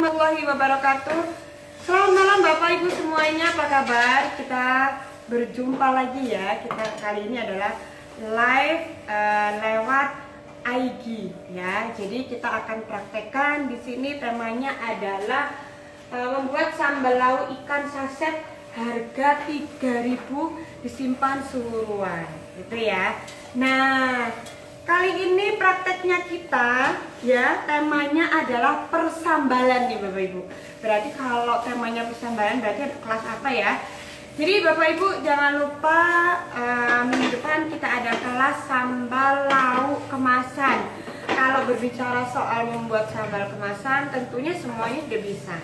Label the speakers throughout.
Speaker 1: warahmatullahi wabarakatuh. Selamat malam Bapak Ibu semuanya, apa kabar? Kita berjumpa lagi ya. Kita kali ini adalah live lewat IG ya. Jadi kita akan praktekkan di sini, temanya adalah membuat sambal lauk ikan saset harga 3.000 disimpan suhu ruang. Gitu ya. Nah, kali ini prakteknya kita ya, temanya adalah persambalan nih Bapak Ibu. Berarti kalau temanya persambalan berarti ada kelas apa ya? Jadi Bapak Ibu jangan lupa minggu depan kita ada kelas sambal lauk kemasan. Kalau berbicara soal membuat sambal kemasan tentunya semuanya sudah bisa.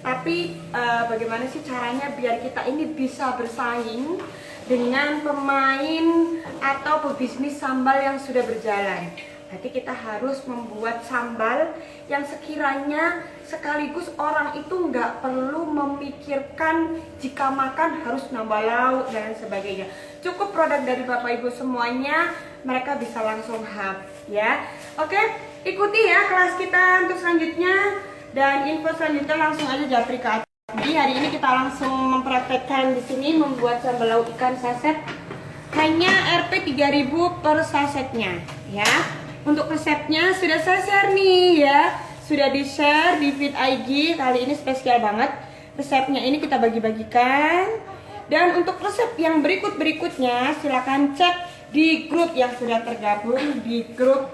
Speaker 1: Tapi bagaimana sih caranya biar kita ini bisa bersaing dengan pemain atau pebisnis sambal yang sudah berjalan? Berarti kita harus membuat sambal yang sekiranya sekaligus orang itu nggak perlu memikirkan jika makan harus nambah lauk dan sebagainya. Cukup produk dari Bapak Ibu semuanya, mereka bisa langsung hap ya. Oke, ikuti ya kelas kita untuk selanjutnya. Dan info selanjutnya langsung aja japri ke atas. Jadi hari ini kita langsung mempraktekkan di sini membuat sambal lauk ikan saset hanya Rp 3.000 per sasetnya ya. Untuk resepnya sudah saya share nih ya, sudah di share di feed IG. Kali ini spesial banget resepnya, ini kita bagi-bagikan. Dan untuk resep yang berikutnya silakan cek di grup yang sudah tergabung di grup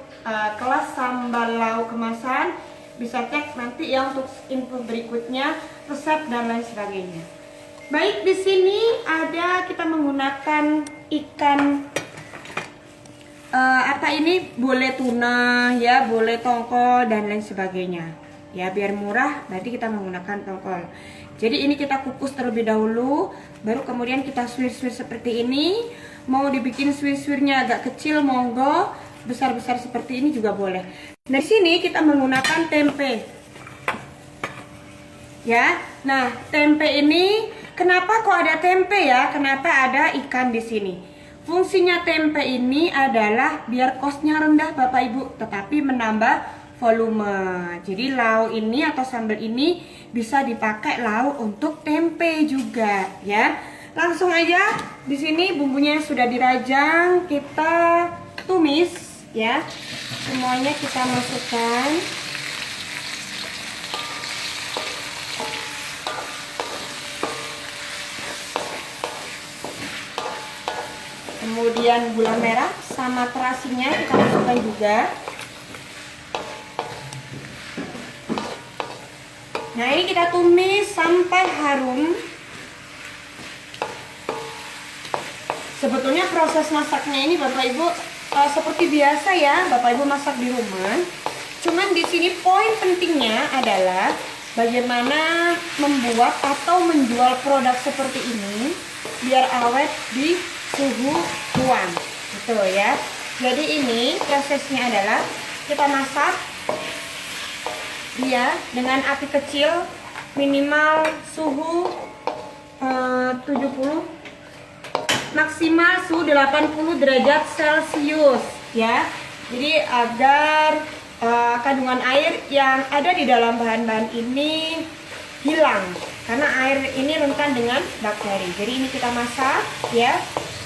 Speaker 1: kelas sambal lauk kemasan. Bisa cek nanti ya untuk info berikutnya, resep dan lain sebagainya. Baik, di sini ada kita menggunakan ikan apa ini, boleh tuna ya, boleh tongkol dan lain sebagainya. Ya biar murah berarti kita menggunakan tongkol. Jadi ini kita kukus terlebih dahulu, baru kemudian kita swir-swir seperti ini. Mau dibikin swir-swirnya agak kecil monggo, besar-besar seperti ini juga boleh. Nah, di sini kita menggunakan tempe. Ya. Nah, tempe ini kenapa kok ada tempe ya? Kenapa ada ikan di sini? Fungsinya tempe ini adalah biar kosnya rendah Bapak Ibu, tetapi menambah volume. Jadi lauk ini atau sambal ini bisa dipakai lauk untuk tempe juga ya. Langsung aja di sini bumbunya sudah dirajang, kita tumis ya. Semuanya kita masukkan. Kemudian gula merah sama terasinya kita masukkan juga. Nah, ini kita tumis sampai harum. Sebetulnya proses masaknya ini Bapak Ibu seperti biasa ya, Bapak Ibu masak di rumah. Cuman di sini poin pentingnya adalah bagaimana membuat atau menjual produk seperti ini biar awet di suhu ruang, gitu ya. Jadi ini prosesnya adalah kita masak dia dengan api kecil, minimal suhu 70, maksimal suhu 80 derajat Celcius ya. Jadi agar kandungan air yang ada di dalam bahan-bahan ini hilang, karena air ini rentan dengan bakteri. Jadi ini kita masak ya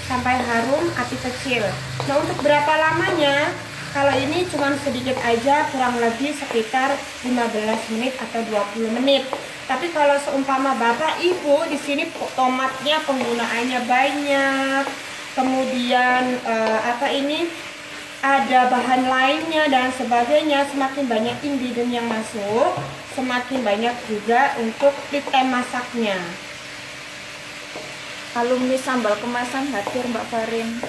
Speaker 1: sampai harum, api kecil. Nah, untuk berapa lamanya? Kalau ini cuma sedikit aja, kurang lebih sekitar 15 menit atau 20 menit. Tapi kalau seumpama Bapak Ibu di sini tomatnya penggunaannya banyak, kemudian apa ini ada bahan lainnya dan sebagainya, semakin banyak ingredient yang masuk, semakin banyak juga untuk time masaknya.
Speaker 2: Alumni sambal kemasan hadir Mbak Farin.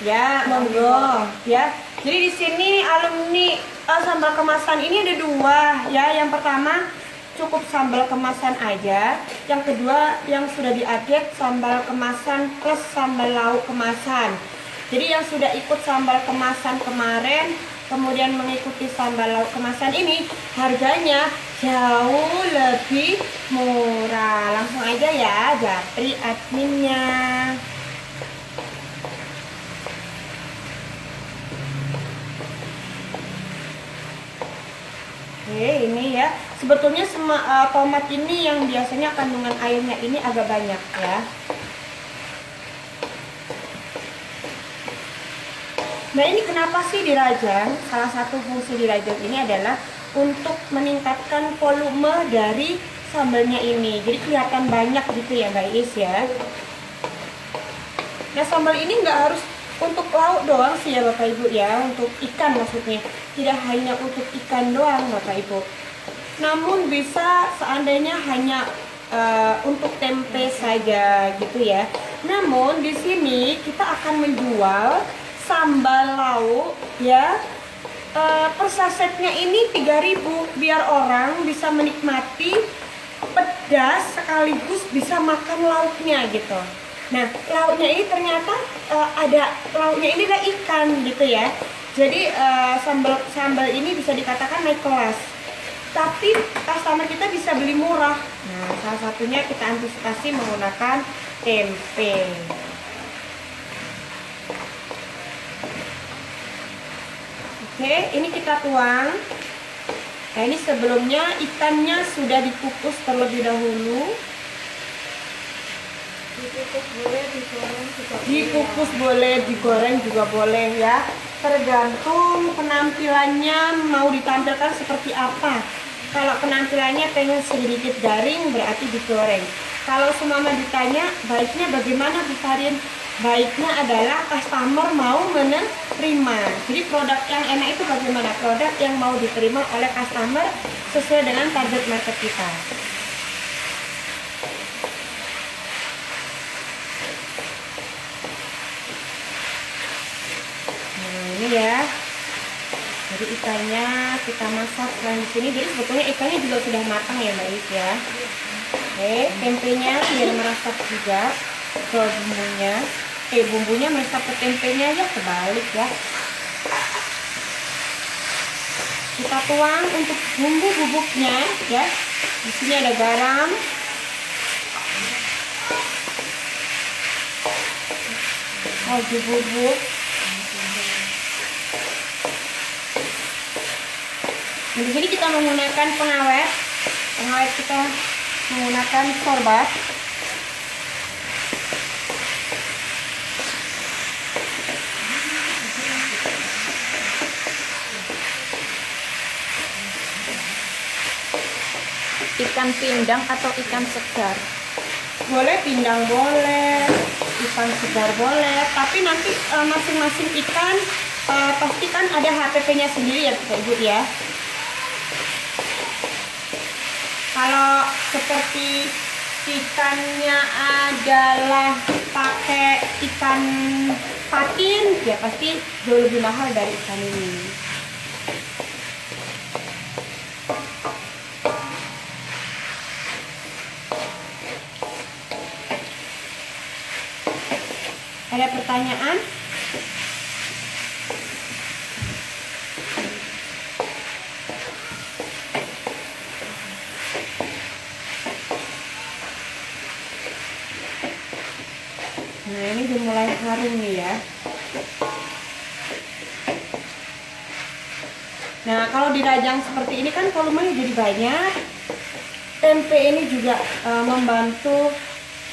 Speaker 1: Ya, monggo ya. Jadi di sini alumni sambal kemasan ini ada dua ya. Yang pertama cukup sambal kemasan aja. Yang kedua yang sudah diupdate sambal kemasan plus sambal lauk kemasan. Jadi yang sudah ikut sambal kemasan kemarin, kemudian mengikuti sambal lauk kemasan ini, harganya jauh lebih murah. Langsung aja ya, japri adminnya. Oke, ini ya. Sebetulnya tomat ini yang biasanya kandungan airnya ini agak banyak ya. Nah, ini kenapa sih dirajang? Salah satu fungsi dirajang ini adalah untuk meningkatkan volume dari sambalnya ini. Jadi kelihatan banyak gitu ya guys ya. Nah, sambal ini nggak harus untuk lauk doang sih ya Bapak Ibu ya, untuk ikan maksudnya. Tidak hanya untuk ikan doang Bapak Ibu. Namun bisa seandainya hanya untuk tempe saja gitu ya. Namun di sini kita akan menjual sambal lauk ya. Per sasetnya ini 3.000 biar orang bisa menikmati pedas sekaligus bisa makan lauknya gitu. Nah, lauknya ini ternyata lauknya ini ada ikan gitu ya. Jadi sambal ini bisa dikatakan naik kelas. Tapi customer kita bisa beli murah. Nah, salah satunya kita antisipasi menggunakan tempe. Oke, ini kita tuang. Nah, ini sebelumnya ikannya sudah dikukus terlebih dahulu.
Speaker 2: Dikukus boleh, digoreng juga boleh.
Speaker 1: Dikukus boleh, digoreng juga boleh ya. Tergantung penampilannya mau ditampilkan seperti apa. Kalau penampilannya pengen sedikit garing berarti digoreng. Kalau semama ditanya baiknya bagaimana Bu Farin? Baiknya adalah customer mau menerima. Jadi produk yang enak itu bagaimana? Produk yang mau diterima oleh customer sesuai dengan target market kita. Nah, ini ya. Jadi ikannya kita masak di sini. Jadi sebetulnya ikannya juga sudah matang ya Mbak Is ya. Oke, tempenya biar meresap juga ke bumbunya. Bumbunya meresap ke tempenya ya, kebalik ya. Kita tuang untuk bumbu bubuknya ya. Di sini ada garam, kaldu bubuk. Di sini kita menggunakan pengawet. Pengawet kita menggunakan sorbat.
Speaker 2: Ikan pindang atau ikan segar?
Speaker 1: Boleh pindang boleh, ikan segar boleh. Tapi nanti masing-masing ikan pasti kan ada HPP-nya sendiri ya Bapak Ibu ya. Kalau seperti ikannya adalah pakai ikan patin, ya pasti jauh lebih mahal dari ikan ini. Ada pertanyaan? Nah, ini udah mulai harum nih ya. Nah, kalau dirajang seperti ini kan volumenya jadi banyak. Tempe ini juga membantu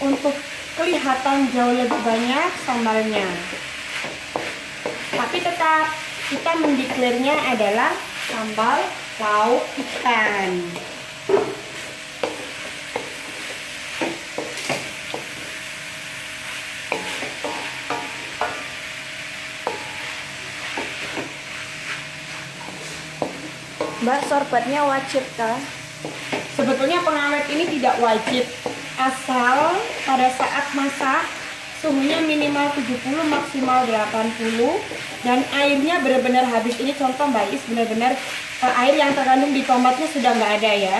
Speaker 1: untuk kelihatan jauh lebih banyak sambalnya. Tapi tetap kita mendeklarnya adalah sambal lauk ikan.
Speaker 2: Mbak, sorbatnya wajib kah?
Speaker 1: Sebetulnya pengawet ini tidak wajib, asal pada saat masak suhunya minimal 70 maksimal 80 dan airnya benar-benar habis. Ini contoh Mbak Is, benar-benar air yang terkandung di tomatnya sudah nggak ada ya.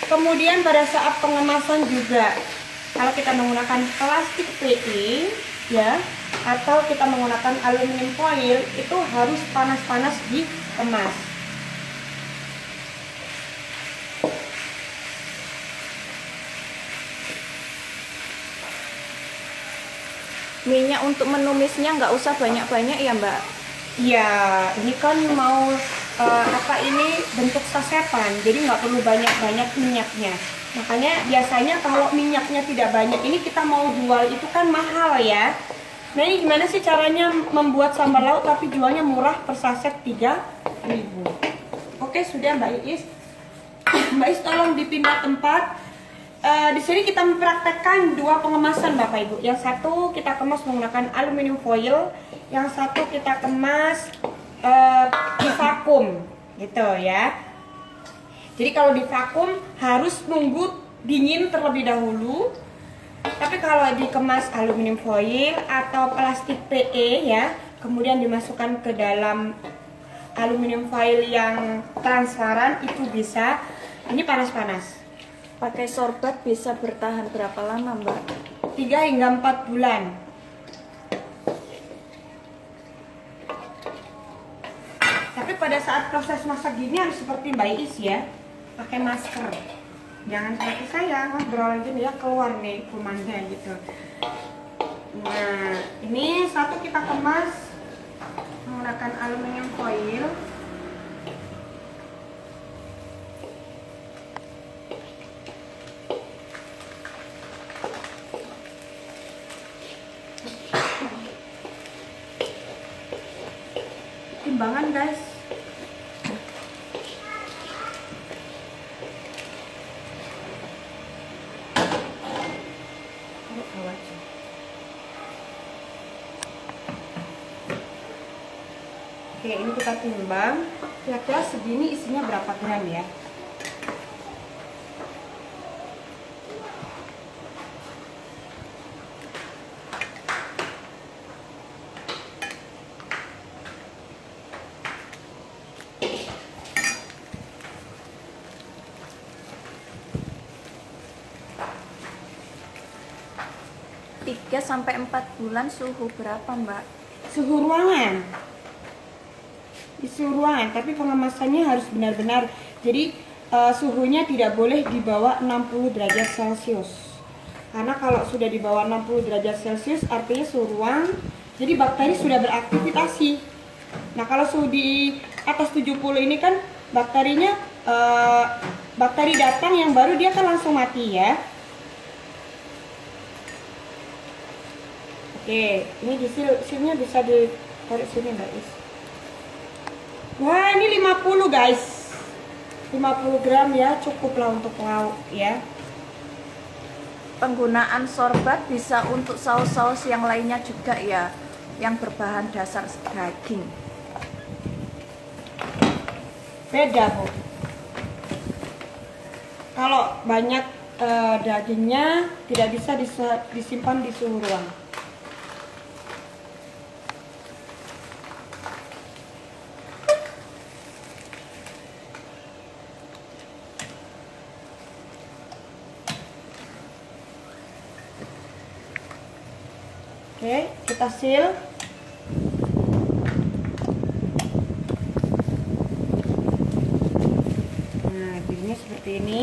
Speaker 1: Kemudian pada saat pengemasan juga, kalau kita menggunakan plastik PE ya, atau kita menggunakan aluminium foil, itu harus panas-panas dikemas.
Speaker 2: Minyak untuk menumisnya nggak usah banyak-banyak ya Mbak?
Speaker 1: Ya, ini kan mau ini bentuk sasetan, jadi nggak perlu banyak-banyak minyaknya. Makanya biasanya kalau minyaknya tidak banyak, ini kita mau jual itu kan mahal ya. Nah ini gimana sih caranya membuat sambal lauk tapi jualnya murah, per saset 3.000. Oke sudah Mbak Iis. Mbak Iis tolong dipindah tempat. Di sini kita mempraktekkan dua pengemasan Bapak Ibu. Yang satu kita kemas menggunakan aluminium foil, yang satu kita kemas di vakum, gitu ya. Jadi kalau di vakum harus nunggu dingin terlebih dahulu. Tapi kalau dikemas aluminium foil atau plastik PE ya, kemudian dimasukkan ke dalam aluminium foil yang transparan itu bisa. Ini panas-panas.
Speaker 2: Pakai sorbat bisa bertahan berapa lama, Mbak?
Speaker 1: 3 hingga 4 bulan. Tapi pada saat proses masak gini harus seperti Mbak Iis ya, pakai masker. Jangan seperti saya ngobrol gini ya, keluar nih kumannya gitu. Nah, ini satu kita kemas menggunakan aluminium foil. Timbangan guys. Oke, ini kita timbang. Kira-kira segini isinya berapa gram ya?
Speaker 2: Tiga sampai 4 bulan suhu berapa, Mbak?
Speaker 1: Suhu ruangan. Di suhu ruangan, tapi pengemasannya harus benar-benar. Jadi suhunya tidak boleh di bawah 60 derajat Celcius. Karena kalau sudah di bawah 60 derajat Celcius artinya suhu ruang, jadi bakteri sudah beraktivasi. Nah, kalau suhu di atas 70 ini kan bakterinya bakteri datang yang baru dia kan langsung mati ya. Oke, ini di silnya bisa ditarik sini Mbak Is. Wah, ini 50 guys. 50 gram ya, cukup lah untuk lauk ya.
Speaker 2: Penggunaan sorbat bisa untuk saus-saus yang lainnya juga ya, yang berbahan dasar daging.
Speaker 1: Beda Bu. Kalau banyak dagingnya tidak bisa disimpan di suhu ruang. Oke, kita seal. Nah, jadinya seperti ini.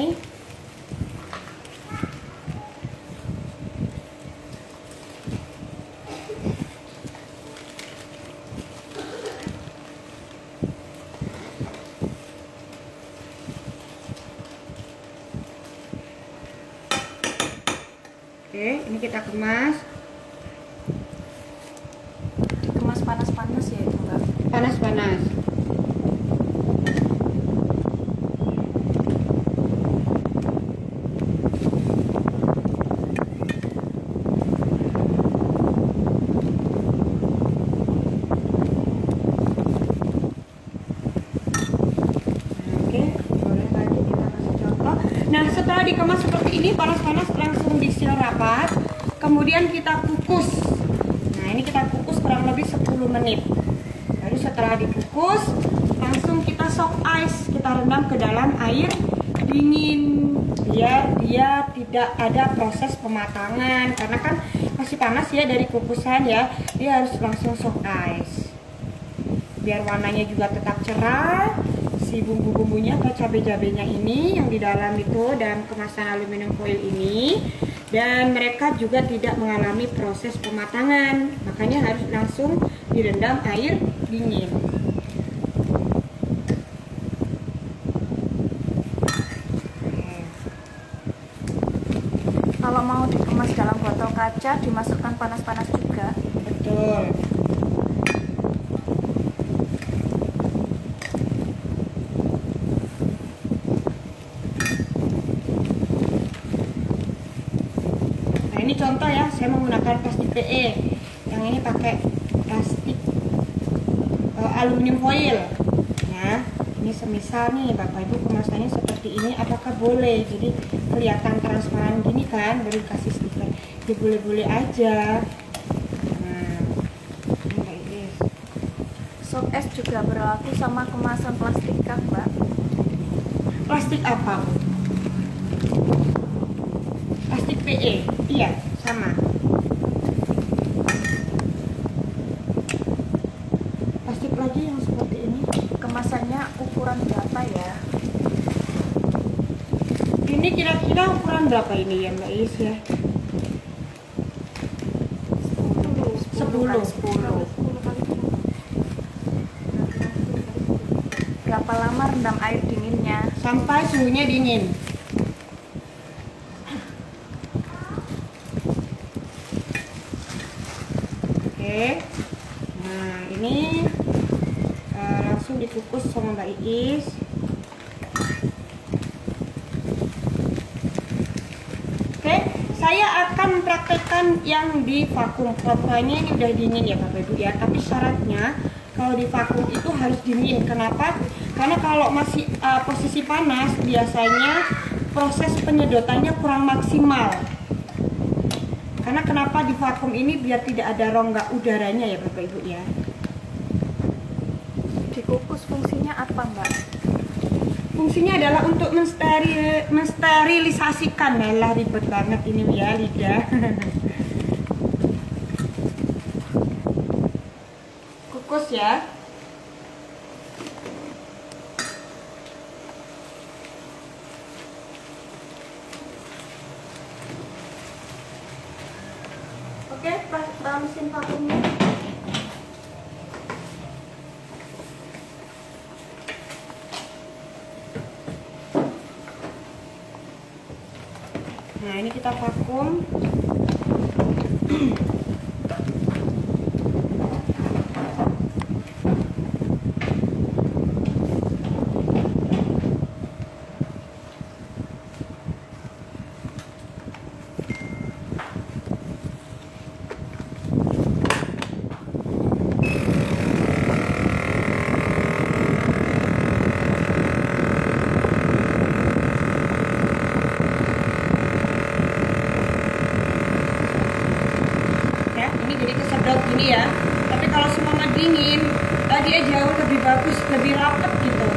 Speaker 1: Oke, ini kita kemas.
Speaker 2: Dikemas panas-panas ya itu, Mbak?
Speaker 1: Panas-panas. Nah, setelah dikemas seperti ini, panas-panas langsung di-seal rapat. Kemudian kita kukus. Nah, ini kita kukus kurang lebih 10 menit. Lalu setelah dikukus, langsung kita soak ice. Kita rendam ke dalam air dingin. Biar dia tidak ada proses pematangan. Karena kan masih panas ya dari kukusan ya. Dia harus langsung soak ice. Biar warnanya juga tetap cerah. Si bumbu-bumbunya atau cabai-cabainya ini yang di dalam itu dan kemasan aluminium foil ini, dan mereka juga tidak mengalami proses pematangan, makanya harus langsung direndam air dingin.
Speaker 2: kalau mau dikemas dalam botol kaca dimasukkan panas-panas juga.
Speaker 1: Betul. Nah ini contoh ya, saya menggunakan plastik PE. Yang ini pakai plastik aluminium foil. Ya, ini semisal nih Bapak Ibu kemasannya seperti ini, apakah boleh? Jadi kelihatan transparan gini kan, baru kasih stiker. Ya boleh-boleh aja. Nah, ini kayak ini.
Speaker 2: Soft es juga berlaku sama kemasan plastik kan, Mbak?
Speaker 1: Plastik apa? Plastik PE, iya sama. Plastik lagi yang seperti ini.
Speaker 2: Kemasannya ukuran berapa ya?
Speaker 1: Ini kira-kira ukuran berapa ini ya Mbak Is ya? 10.
Speaker 2: 10. Berapa lama rendam air dinginnya?
Speaker 1: Sampai suhunya dingin. Oke. Nah ini langsung dikukus sama Mbak Iis. Oke, saya akan praktekkan yang di vakum. Pokoknya ini udah dingin ya Bapak Ibu ya. Tapi syaratnya kalau di vakum itu harus dingin. Kenapa? Karena kalau masih posisi panas biasanya proses penyedotannya kurang maksimal. Karena kenapa di vakum ini biar tidak ada rongga udaranya ya Bapak Ibu ya.
Speaker 2: Dikukus fungsinya apa, Mbak?
Speaker 1: Fungsinya adalah untuk mensterilisasikan. Lah ribet banget ini ya lidah. Kukus ya. Oke, mesin vakumnya. Nah, ini kita vakum. Gini ya, tapi kalau semua dingin dia jauh lebih bagus, lebih rapet gitu.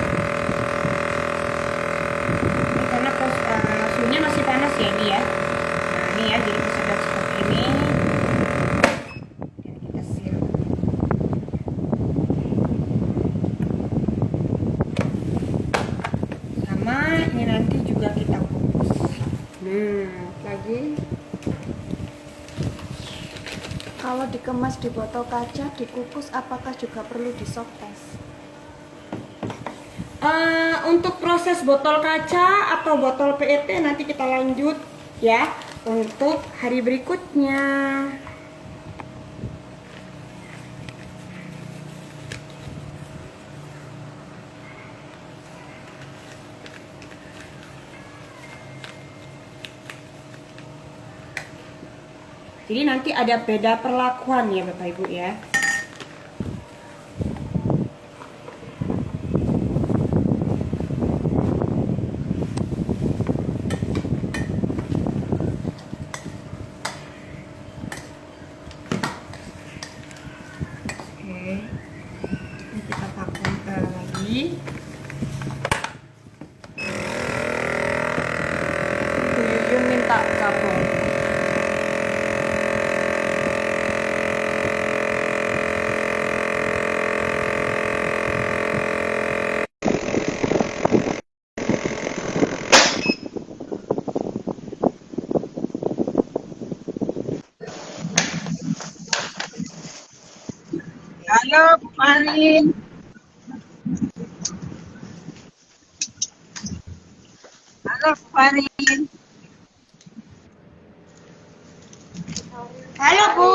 Speaker 1: Ini karena suhunya masih panas ya ini ya. Nah ini ya, jadi kesedot seperti ini. Dan kita siram. Sama ini nanti juga kita kukus. Lagi.
Speaker 2: Kalau dikemas di botol kaca, dikukus, apakah juga perlu di soft es?
Speaker 1: Untuk proses botol kaca atau botol PET nanti kita lanjut ya untuk hari berikutnya. Jadi nanti ada beda perlakuan ya Bapak Ibu ya. Oke. Ini kita vakum lagi.
Speaker 2: Bu Yuyun minta gabung.
Speaker 3: Halo, Bu Marin. Halo, Bu Marin.
Speaker 1: Halo Bu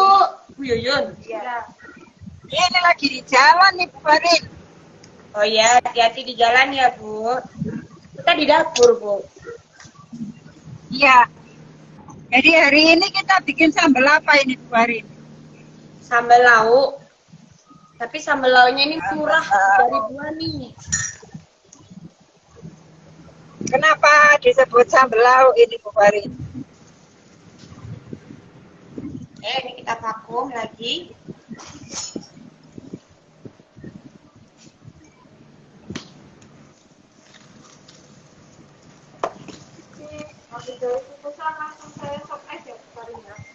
Speaker 1: Yuyun.
Speaker 2: Ya.
Speaker 3: Ini lagi di jalan nih Bu Farin.
Speaker 1: Oh ya, hati-hati di jalan ya Bu. Kita di dapur Bu.
Speaker 3: Iya. Jadi hari ini kita bikin sambal apa ini Bu Farin?
Speaker 1: Sambal lauk. Tapi sambal lauknya ini murah dari buah nih.
Speaker 3: Kenapa disebut sambal lauk ini Bu Farin?
Speaker 1: Ini kita vakum lagi.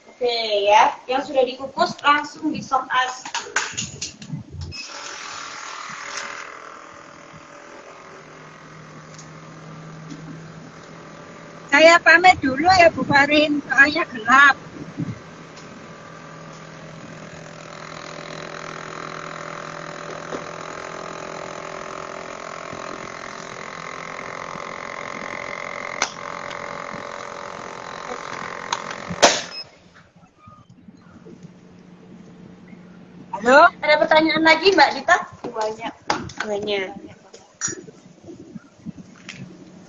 Speaker 1: Oke ya, yang sudah dikukus langsung di sop as.
Speaker 3: Saya pamit dulu ya Bu Farin, soalnya gelap. Halo?
Speaker 1: Ada pertanyaan lagi Mbak Dita?
Speaker 2: Banyak.
Speaker 1: Banyak.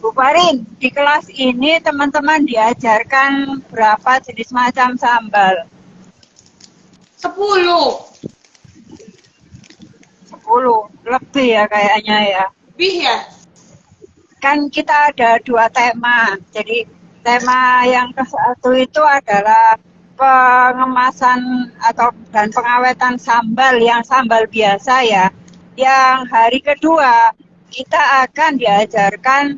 Speaker 3: Bu Farin, di kelas ini teman-teman diajarkan berapa jenis macam sambal?
Speaker 1: 10.
Speaker 3: 10, lebih ya kayaknya ya.
Speaker 1: Lebih ya?
Speaker 3: Kan kita ada 2 tema. Jadi tema yang ke-1 itu adalah pengemasan dan pengawetan sambal yang sambal biasa ya. Yang hari kedua kita akan diajarkan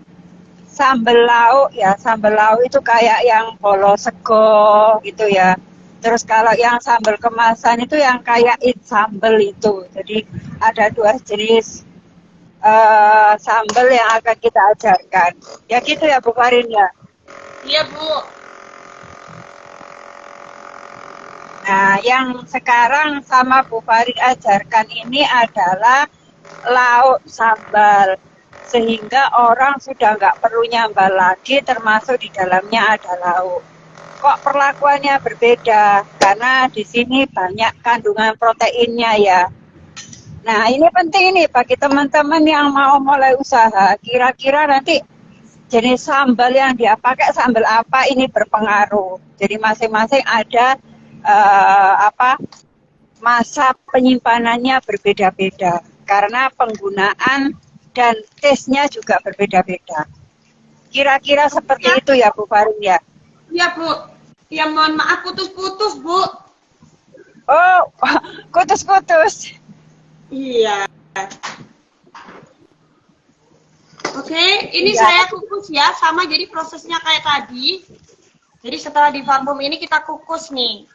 Speaker 3: sambal lauk ya. Sambal lauk itu kayak yang bolo sego gitu ya. Terus kalau yang sambal kemasan itu yang kayak sambal itu. Jadi ada 2 jenis sambal yang akan kita ajarkan. Ya gitu ya Bu Farin ya.
Speaker 1: Iya Bu.
Speaker 3: Nah, yang sekarang sama Bu Farid ajarkan ini adalah lauk sambal. Sehingga orang sudah nggak perlu nyambal lagi, termasuk di dalamnya ada lauk. Kok perlakuannya berbeda? Karena di sini banyak kandungan proteinnya ya. Nah, ini penting nih bagi teman-teman yang mau mulai usaha. Kira-kira nanti jenis sambal yang dia pakai sambal apa ini berpengaruh. Jadi masing-masing ada masa penyimpanannya berbeda-beda karena penggunaan dan taste-nya juga berbeda-beda. Kira-kira seperti itu ya Bu Farin ya.
Speaker 1: Iya Bu. Ya mohon maaf putus-putus Bu.
Speaker 3: Oh, kutus-kutus.
Speaker 1: Iya. Oke, ini
Speaker 3: Iya.
Speaker 1: saya kukus ya, sama jadi prosesnya kayak tadi. Jadi setelah di vakum ini kita kukus nih.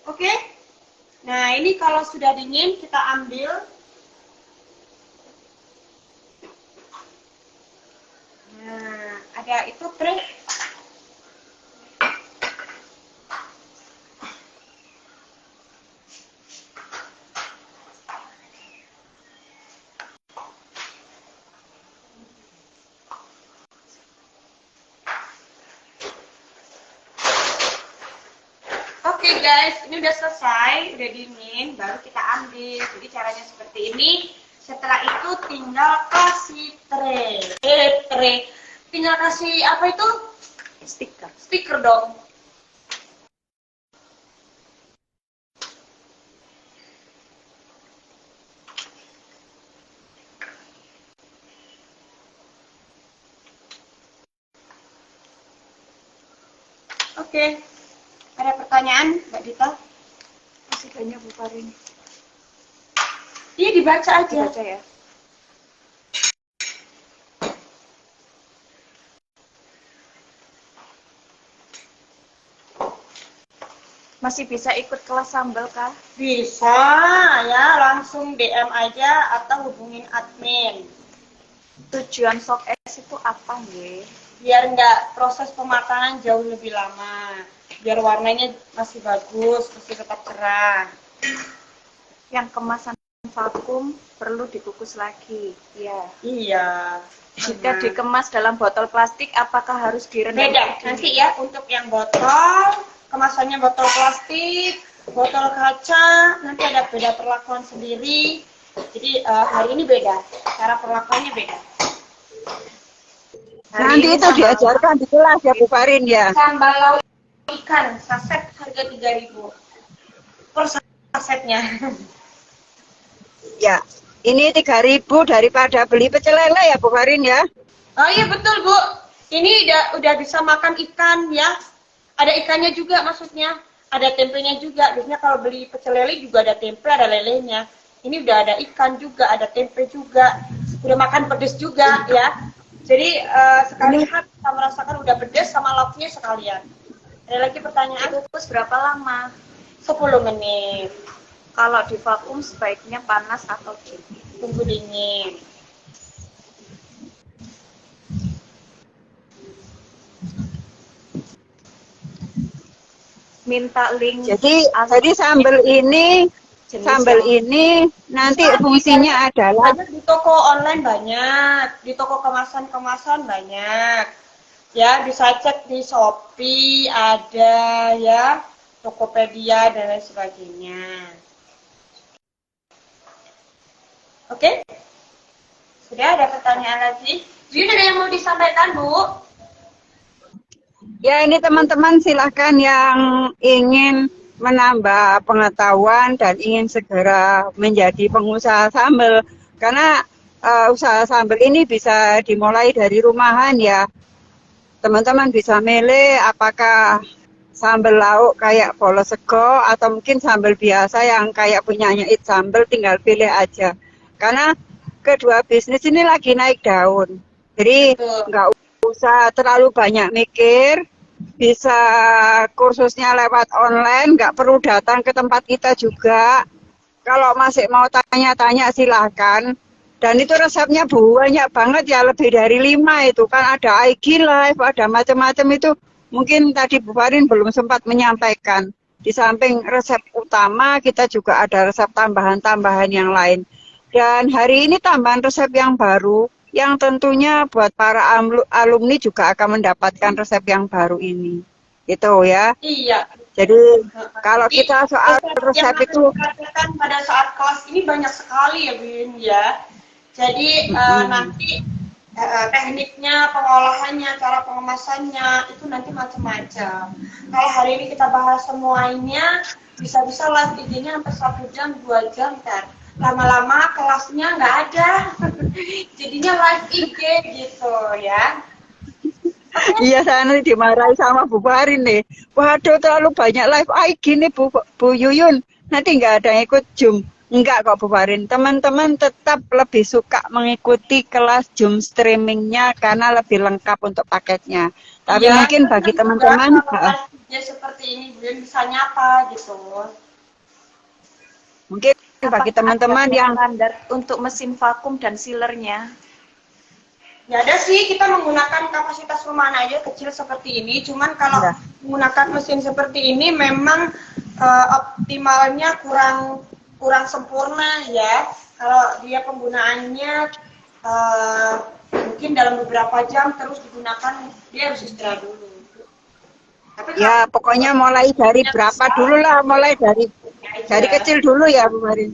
Speaker 1: Oke. Nah, ini kalau sudah dingin kita ambil. Nah, ada itu tray. Oke guys, ini udah selesai, udah dingin, baru kita ambil. Jadi caranya seperti ini. Setelah itu tinggal kasih tray. Tinggal kasih apa itu?
Speaker 2: Stiker.
Speaker 1: Stiker dong. Oke. Ada pertanyaan, Mbak Dita?
Speaker 2: Masih banyak Bu Farin.
Speaker 1: Iya, dibaca aja.
Speaker 2: Dibaca ya. Masih bisa ikut kelas sambal kah?
Speaker 1: Bisa ya, langsung DM aja atau hubungin admin.
Speaker 2: Tujuan Sok diperes itu apa nggih?
Speaker 1: Biar nggak proses pematangan jauh lebih lama. Biar warnanya masih bagus, masih tetap cerah.
Speaker 2: Yang kemasan vakum perlu dikukus lagi.
Speaker 1: Iya. Iya.
Speaker 2: Jika dikemas dalam botol plastik, apakah harus direndam?
Speaker 1: Beda. Nanti ya untuk yang botol, kemasannya botol plastik, botol kaca, nanti ada beda perlakuan sendiri. Jadi hari ini beda, cara perlakuannya beda. Hari
Speaker 3: Nanti
Speaker 1: ini
Speaker 3: itu diajarkan di kelas ya Bu Farin ya.
Speaker 1: sambal lauk ikan saset harga 3.000 per sasetnya.
Speaker 3: Ya, ini 3.000 daripada beli pecel lele ya Bu Farin ya.
Speaker 1: Oh iya betul Bu, ini udah bisa makan ikan ya. Ada ikannya juga maksudnya, ada tempenya juga. Biasanya kalau beli pecel lele juga ada tempe, ada lelenya. Ini udah ada ikan juga, ada tempe juga. Udah makan pedes juga ya. Jadi sekalian kita merasakan udah pedes sama lauknya sekalian. Ada lagi pertanyaan?
Speaker 2: Dikukus berapa lama?
Speaker 1: 10 menit.
Speaker 2: Kalau di vakum sebaiknya panas atau dingin?
Speaker 1: Tunggu dingin.
Speaker 2: Minta link.
Speaker 3: Jadi sambal ini nanti fungsinya adalah
Speaker 1: Ada di toko online banyak, di toko kemasan-kemasan banyak. Ya, bisa cek di Shopee, ada ya, Tokopedia dan lain sebagainya. Oke? Sudah ada pertanyaan lagi? Jun, ada yang mau disampaikan, Bu?
Speaker 3: ya ini teman-teman silahkan yang ingin menambah pengetahuan dan ingin segera menjadi pengusaha sambal. Karena usaha sambal ini bisa dimulai dari rumahan ya. Teman-teman bisa milih apakah sambal lauk kayak bolos sego atau mungkin sambal biasa yang kayak punyanya It Sambal, tinggal pilih aja. Karena kedua bisnis ini lagi naik daun. Jadi nggak usah terlalu banyak mikir, bisa kursusnya lewat online, nggak perlu datang ke tempat kita juga. Kalau masih mau tanya-tanya silahkan. Dan itu resepnya banyak banget ya, lebih dari 5 itu kan, ada IG Live, ada macam-macam itu. Mungkin tadi Bu Farin belum sempat menyampaikan. Di samping resep utama, kita juga ada resep tambahan-tambahan yang lain. Dan hari ini tambahan resep yang baru, yang tentunya buat para alumni juga akan mendapatkan resep yang baru ini. Itu ya.
Speaker 1: Iya.
Speaker 3: Jadi kalau kita soal resep
Speaker 1: yang
Speaker 3: itu
Speaker 1: dikatakan pada saat kelas ini banyak sekali ya, Bin ya. Jadi nanti tekniknya, pengolahannya, cara pengemasannya itu nanti macam-macam. Kalau hari ini kita bahas semuanya, bisa-bisa live IG-nya sampai 1 jam, 2 jam kan. Lama-lama kelasnya nggak ada, jadinya live IG gitu ya.
Speaker 3: iya, saya nanti dimarahi sama Bu Farin nih. Waduh, terlalu banyak live IG nih Bu Yuyun. Nanti nggak ada yang ikut Zoom. Enggak kok Bu Farin. Teman-teman tetap lebih suka mengikuti kelas Zoom streamingnya karena lebih lengkap untuk paketnya. Tapi
Speaker 1: Ya,
Speaker 3: mungkin bagi teman-teman,
Speaker 1: ya seperti ini dia bisa nyapa gitu.
Speaker 3: mungkin bagi teman-teman yang
Speaker 2: standar untuk mesin vakum dan sealernya?
Speaker 1: Ya ada sih, kita menggunakan kapasitas rumahan aja kecil seperti ini. Cuman kalau menggunakan mesin seperti ini memang optimalnya kurang sempurna ya. Kalau dia penggunaannya mungkin dalam beberapa jam terus digunakan, dia harus istirahat dulu. Tapi
Speaker 3: ya pokoknya mulai dari berapa dulu lah, mulai dari kecil dulu ya Bu Farin.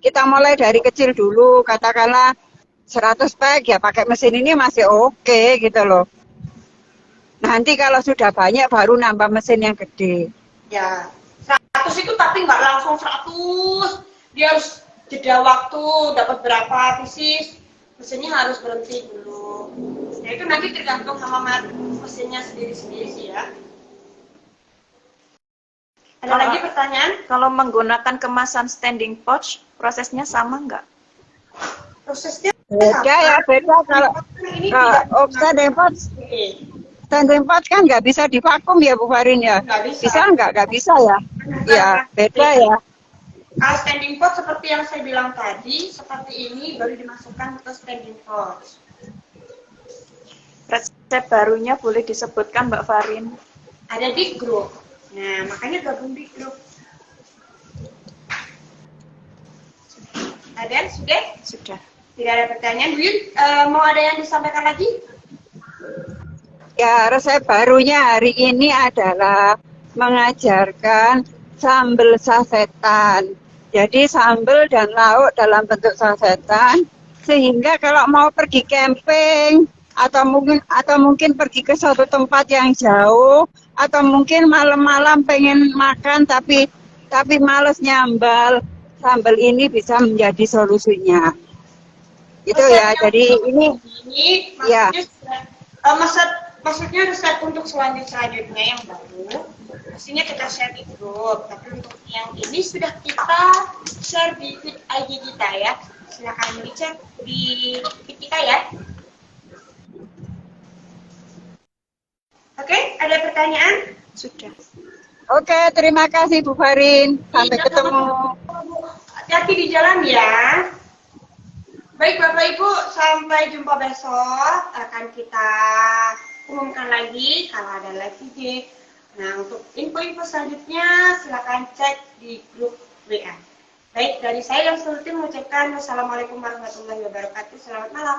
Speaker 3: Kita mulai dari kecil dulu, katakanlah 100 pack ya pakai mesin ini masih oke gitu loh. Nanti kalau sudah banyak baru nambah mesin yang gede.
Speaker 1: ya 100 itu tapi nggak langsung 100. Dia harus jeda waktu, dapat berapa pieces, mesinnya harus berhenti dulu. Nah itu nanti tergantung sama mesinnya sendiri-sendiri sih ya. Ada lagi pertanyaan?
Speaker 2: Kalau menggunakan kemasan standing pouch, prosesnya sama nggak?
Speaker 1: Prosesnya
Speaker 3: Beda ya, beda kalau standing pouch. Standing pouch kan nggak bisa divakum ya Bu Farin ya?
Speaker 1: Nggak bisa.
Speaker 3: Bisa nggak? Nggak bisa ya? Ya, beda ya.
Speaker 1: Kalau standing pot seperti yang saya bilang tadi, seperti ini baru dimasukkan ke standing pot.
Speaker 2: Resep barunya boleh disebutkan Mbak Farin?
Speaker 1: Ada di grup. Nah, makanya gabung di grup. Ada? Sudah?
Speaker 2: Sudah.
Speaker 1: Tidak ada pertanyaan. Duyun, mau ada yang disampaikan lagi?
Speaker 3: Ya, resep barunya hari ini adalah mengajarkan sambal sasetan. Jadi sambal dan lauk dalam bentuk sasetan, sehingga kalau mau pergi camping atau mungkin pergi ke suatu tempat yang jauh, atau mungkin malam-malam pengen makan tapi males nyambal, sambal ini bisa menjadi solusinya. Itu ya. Jadi ini ya.
Speaker 1: Maksudnya resep untuk selanjutnya yang baru, pastinya kita share di grup. Tapi untuk yang ini sudah kita share di feed IG kita ya. Silakan dicek di feed kita ya. Oke, ada pertanyaan?
Speaker 2: Sudah.
Speaker 3: Oke, terima kasih Bu Farin. Sampai ketemu.
Speaker 1: Hati-hati di jalan ya. Baik Bapak Ibu, sampai jumpa besok. Akan kita umumkan lagi kalau ada live IG. Nah, untuk info-info selanjutnya silakan cek di grup WA. Baik, dari saya dan seluruh tim mengucapkan wassalamualaikum warahmatullahi wabarakatuh. Selamat malam.